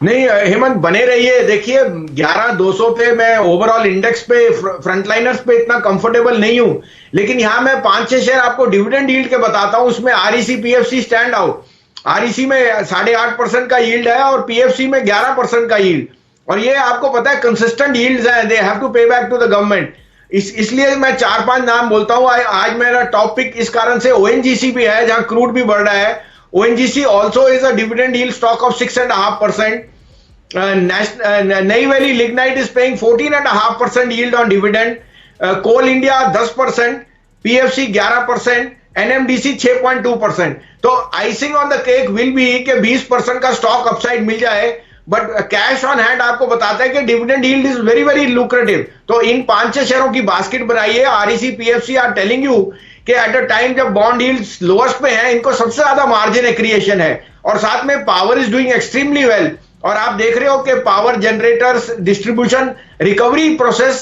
नहीं हेमंत, बने रहिए। देखिए 11,200 पे मैं ओवरऑल इंडेक्स पे फ्रंटलाइनर्स पे इतना कंफर्टेबल नहीं हूं, लेकिन यहां मैं 5-6 शेयर आपको डिविडेंड यील्ड के बताता हूं। उसमें REC PFC stand out. REC में 8.5% का यील्ड है और पीएफसी में 11% का यील्ड। और ये आपको पता है कंसिस्टेंट यील्ड्स हैं, दे हैव टू पे बैक टू द गवर्नमेंट। इसलिए मैं 4-5 नाम बोलता हूं। आज मेरा टॉप पिक इस कारण से ओएनजीसी भी है, जहां क्रूड भी बढ़ रहा है। ONGC also is a dividend yield stock of 6.5%. Nai Valley Lignite is paying 14.5% yield on dividend. Coal India 10%, PFC 11%, NMDC 6.2%. तो icing on the cake will be कि 20% का स्टॉक अपसाइड मिल जाए, बट कैश ऑन हैंड आपको बताता है कि dividend yield is very very lucrative. तो इन 5-6 शेयरों की बास्केट बनाइए। REC PFC are telling you कि एट अ टाइम जब बॉन्ड यील्ड्स लोएस्ट पे हैं, इनको सबसे ज्यादा मार्जिन क्रिएशन है। और साथ में power is doing extremely well. और आप देख रहे हो कि power generators distribution recovery process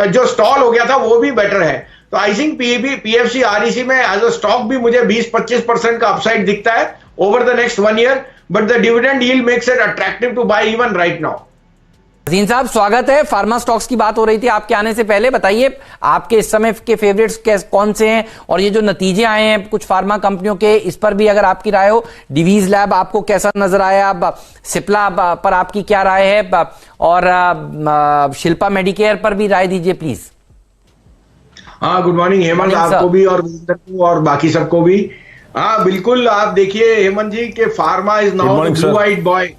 जो स्टॉल हो गया था वो भी बेटर है। तो आई थिंक पीएफसी आरईसी में एज अ स्टॉक भी मुझे 20-25% का अपसाइड दिखता है over the next 1 year, but the dividend yield makes it attractive to buy even right now. Azeem साहब, स्वागत है। फार्मा स्टॉक्स की बात हो रही थी आपके आने से पहले। बताइए आपके इस समय के फेवरेट्स कौन से हैं, और ये जो नतीजे आए हैं कुछ फार्मा कंपनियों के, इस पर भी अगर आपकी राय हो। डिवीज लैब आपको कैसा नजर आया? सिप्ला पर आपकी क्या राय है? और शिल्पा मेडिकेयर पर भी राय दीजिए प्लीज। हाँ, गुड मॉर्निंग हेमंत, आपको भी और बाकी सबको भी। हाँ बिल्कुल, आप देखिए हेमंत जी के pharma is now blue eyed boy.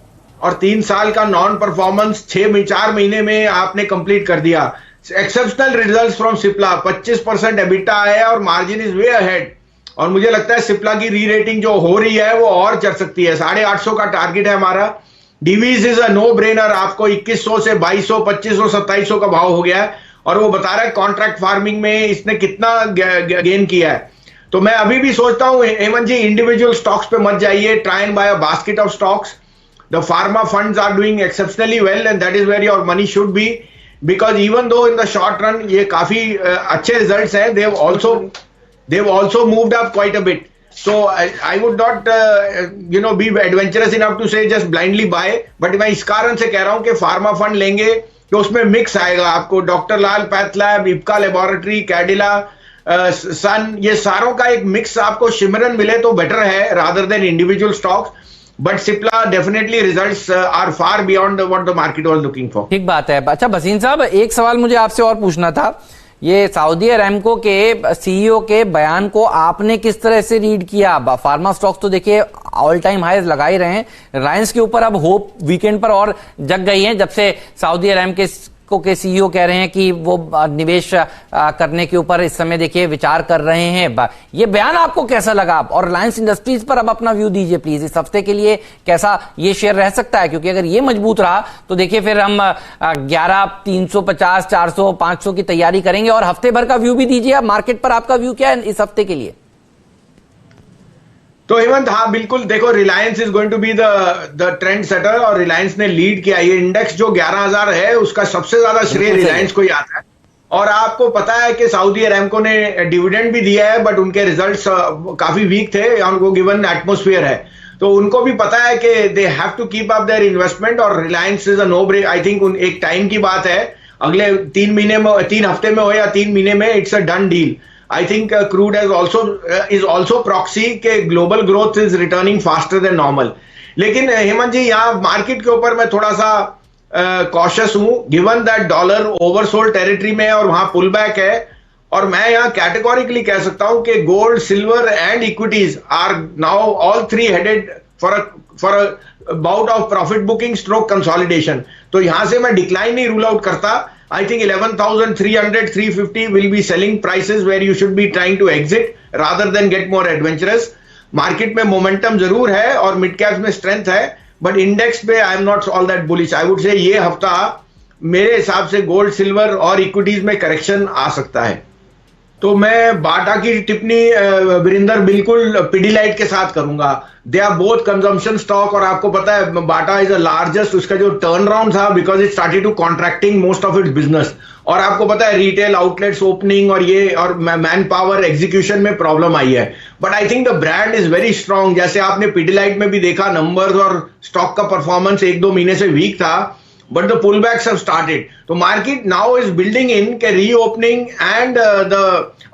और 3 साल का नॉन परफॉर्मेंस 4 महीने में आपने कंप्लीट कर दिया। Exceptional results from Cipla, 25% EBITDA आया और मार्जिन इज वे अहेड। और मुझे लगता है सिप्ला की री रेटिंग जो हो रही है वो और चढ़ सकती है। 850 का टारगेट है हमारा। Divi's is a no brainer, आपको 2100 से 2200, 2500, 2700 का भाव हो गया है। और वो बता रहा है कॉन्ट्रैक्ट फार्मिंग में इसने कितना गेन किया है। तो मैं अभी भी सोचता हूं हेमंत जी, इंडिविजुअल स्टॉक्स पे मत जाइए, try and buy a basket of stocks. The pharma funds are doing exceptionally well, and that is where your money should be, because even though in the short run ये काफी अच्छे results हैं, they've also moved up quite a bit. So I would not be adventurous enough to say just blindly buy, but मैं इस कारण से कह रहा हूँ कि फार्मा फंड लेंगे कि उसमें मिक्स आएगा। आपको doctor Lal path lab, Ipca laboratory, Cadila, Sun, ये सारों का एक मिक्स आपको शिमरन मिले तो बेटर है rather than individual stocks. But Cipla definitely results are far beyond what the market was looking for. ठीक बात है। अच्छा भसीन साहब, एक सवाल मुझे आपसे और पूछना था। ये सऊदी अरामको के सीईओ के बयान को आपने किस तरह से रीड किया? फार्मा स्टॉक्स तो देखिए ऑल टाइम हाईज लगा ही रहे हैं। रिलायंस के ऊपर अब होप वीकेंड पर और जग गई है, जब से सऊदी अरामको के सीईओ कह रहे हैं कि वो निवेश करने के ऊपर इस समय देखिए विचार कर रहे हैं। ये बयान आपको कैसा लगा? और रिलायंस इंडस्ट्रीज पर अब अपना व्यू दीजिए प्लीज। इस हफ्ते के लिए कैसा ये शेयर रह सकता है? क्योंकि अगर ये मजबूत रहा तो देखिए फिर हम 11, 350, 400, 500 की तैयारी करेंगे। और हफ्ते भर का व्यू भी दीजिए। अब मार्केट पर आपका व्यू क्या है इस हफ्ते के लिए? तो हेमंत, हाँ बिल्कुल, देखो Reliance is going to be the trend setter, और रिलायंस ने लीड किया। ये इंडेक्स जो 11,000 है उसका सबसे ज्यादा श्रेय रिलायंस को ही आता है। और आपको पता है कि सऊदी अरामको ने डिविडेंड भी दिया है, बट उनके रिजल्ट्स काफी वीक थे, उनको गिवन एटमोस्फियर है। तो उनको भी पता है कि they have to keep up their investment, और Reliance is a no break. I think एक टाइम की बात है, अगले 3 हफ्ते में हो या 3 महीने में, it's a done deal. I think crude is also proxy के global growth is returning faster than normal. लेकिन हेमंत जी, यहाँ मार्केट के ऊपर मैं थोड़ा सा कॉशियस हूँ, given that dollar oversold territory में है और वहां पुल बैक है। और मैं यहाँ कैटेगोरिकली कह सकता हूँ कि gold, silver and equities are now all 3 headed for a bout of profit booking stroke consolidation. तो यहां से मैं डिक्लाइन नहीं रूल आउट करता। I think 11,300, 350 will be selling prices where you should be trying to exit rather than get more adventurous. Market में momentum जरूर है और मिड कैप्स में स्ट्रेंथ है, बट इंडेक्स पे I am not all that bullish. I would say ये हफ्ता मेरे हिसाब से गोल्ड, सिल्वर और इक्विटीज में करेक्शन आ सकता है। तो मैं बाटा की टिप्पणी वीरेंद्र बिल्कुल पिडिलाइट के साथ करूंगा। They are both consumption stock, और आपको पता है बाटा इज द लार्जेस्ट, उसका जो टर्न अराउंड था because it started to contracting most of its business, और आपको पता है रिटेल आउटलेट्स ओपनिंग और मैन पावर एग्जीक्यूशन में प्रॉब्लम आई है। But I think the brand is very strong. जैसे आपने पिडिलाइट में भी देखा नंबर्स और स्टॉक का परफॉर्मेंस 1-2 महीने से वीक था, but the pullbacks have started. तो market now is building in के reopening and the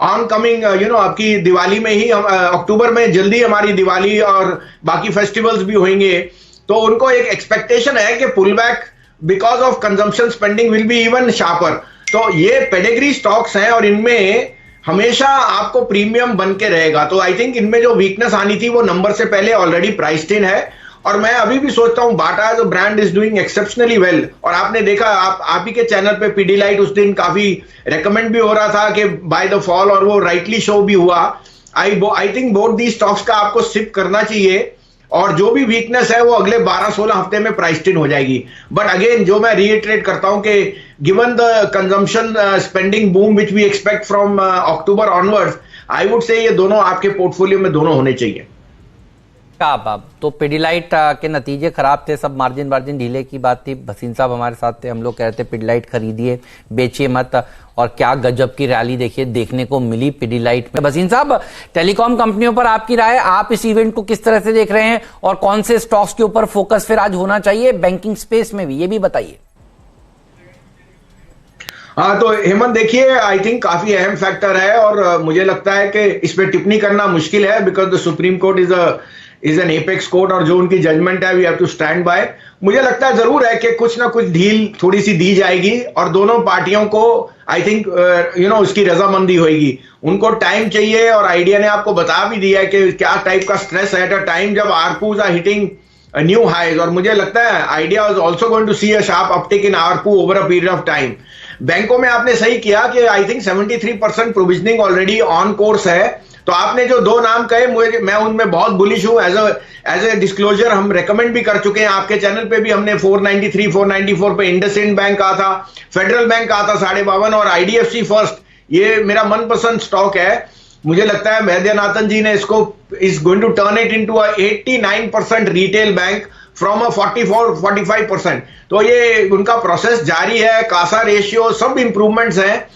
oncoming आपकी दिवाली में ही अक्टूबर में जल्दी हमारी दिवाली और बाकी फेस्टिवल्स भी होंगे, तो उनको एक एक्सपेक्टेशन है कि pullback because of consumption spending will be even sharper. तो ये पेडिग्री स्टॉक्स हैं और इनमें हमेशा आपको प्रीमियम बन के रहेगा। तो आई थिंक इनमें जो वीकनेस आनी थी वो नंबर से पहले ऑलरेडी प्राइस्ड इन है, और मैं अभी भी सोचता हूं बाटा जो brand is doing exceptionally well. और आपने देखा आप ही के चैनल पे पिडिलाइट उस दिन काफी रेकमेंड भी हो रहा था कि बाय द फॉल, और वो राइटली शो भी हुआ। I think both the stocks का आपको सिप करना चाहिए, और जो भी वीकनेस है वो अगले 12-16 हफ्ते में प्राइस्ड इन हो जाएगी। बट अगेन जो मैं रीइटरेट करता हूं कि given the consumption spending boom which we expect from October onwards, I would say ये दोनों आपके पोर्टफोलियो में दोनों होने चाहिए। आप तो पिडिलाइट के नतीजे खराब थे, सब मार्जिन ढीले की बात थी। भसीन साहब हमारे साथ थे, हम लोग कह रहे थे पिडिलाइट खरीदिए, बेचिए मत, और क्या गजब की रैली देखने को मिली पिडिलाइट में। भसीन साहब, टेलीकॉम कंपनियों पर आपकी राय, आप इस इवेंट को किस तरह से देख रहे हैं और कौन से स्टॉक्स के ऊपर फोकस फिर आज होना चाहिए बैंकिंग स्पेस में भी, ये भी बताइए। हाँ, तो हेमंत देखिए, आई थिंक काफी अहम फैक्टर है, और मुझे लगता है कि इस पे टिप्पणी करना मुश्किल है because the Supreme Court is an apex court, और जो उनकी जजमेंट है we have to stand by. मुझे लगता है जरूर है कि कुछ ना कुछ ढील थोड़ी सी दी जाएगी, और दोनों पार्टियों को आई थिंक उसकी रजामंदी होगी। उनको टाइम चाहिए, और आइडिया ने आपको बता भी दिया है कि क्या टाइप का स्ट्रेस है एट अ टाइम जब ARPUs are hitting new highs, और मुझे लगता है Idea is also going to see a sharp uptick in ARPU over a period of time. बैंकों में आपने सही किया कि I think 73% provisioning already on course है। तो आपने जो दो नाम कहे, मैं उनमें बहुत बुलिश हूं। एज ए डिस्क्लोजर हम रेकमेंड भी कर चुके हैं, आपके चैनल पे भी हमने 493 494 पे इंडसइंड बैंक कहा था, फेडरल बैंक कहा था 52, और आईडीएफसी फर्स्ट ये मेरा मनपसंद स्टॉक है। मुझे लगता है वैद्यनाथन जी ने इसको is going to turn it into 89% retail bank from a 44-45%। तो ये उनका प्रोसेस जारी है, कासा रेशियो सब इंप्रूवमेंट्स हैं।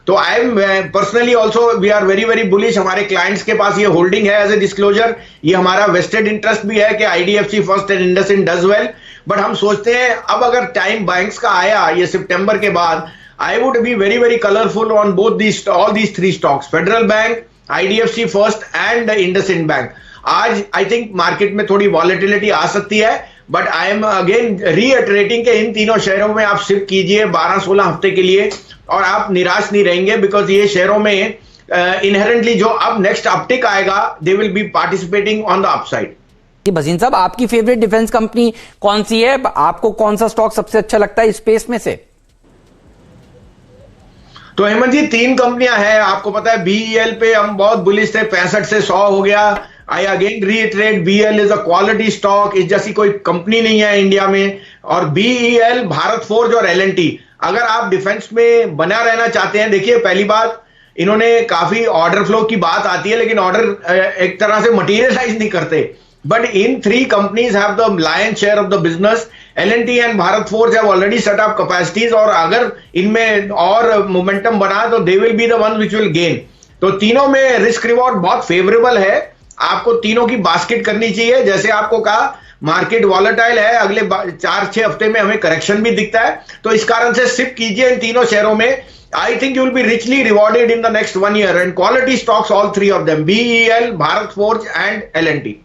तो I am personally also we are very very bullish. हमारे क्लाइंट्स के पास ये होल्डिंग है एज ए डिस्क्लोजर, ये हमारा वेस्टेड इंटरेस्ट भी है कि IDFC first and IndusInd does well. But हम सोचते हैं अब अगर टाइम बैंक्स का आया ये सितंबर के बाद, I would be very very colourful on both all these 3 stocks, federal bank, IDFC first and IndusInd bank. आज आई थिंक मार्केट में थोड़ी वॉलेटिलिटी आ सकती है, but I am again reiterating के इन तीनों शेयरों में आप शिफ्ट कीजिए 12-16 हफ्ते के लिए, और आप निराश नहीं रहेंगे बिकॉज ये शेयरों में इनहेरेंटली जो अब नेक्स्ट अपटिक आएगा दे will be participating on the upside. Bhasin साहब, आपकी फेवरेट डिफेंस कंपनी कौन सी है? आपको कौन सा स्टॉक सबसे अच्छा लगता है इस स्पेस में से? तो हेमंत जी 3 कंपनियां हैं, आपको पता है बीईएल पे हम बहुत बुलिश थे, 65 से 100 हो गया। I again reiterate, BEL is a quality stock, इस जैसी कोई कंपनी नहीं है इंडिया में। और बीईएल, भारत फोर्ज और एलएनटी, अगर आप डिफेंस में बना रहना चाहते हैं, देखिए पहली बात इन्होंने काफी ऑर्डर फ्लो की बात आती है लेकिन ऑर्डर एक तरह से मटीरियलाइज नहीं करते। बट इन 3 companies have the lion share of the business. L&T and Bharat Forge have already set up capacities, और अगर इनमें और मोमेंटम बना तो they will be the one which will gain. तो तीनों में रिस्क रिवॉर्ड बहुत फेवरेबल है, आपको तीनों की बास्केट करनी चाहिए। जैसे आपको कहा मार्केट वॉलेटाइल है, अगले 4-6 हफ्ते में हमें करेक्शन भी दिखता है, तो इस कारण से शिफ्ट कीजिए इन तीनों शेयरों में। I think you will be richly rewarded in the next 1 year, and quality stocks all 3 of them, BEL, Bharat Forge and LNT.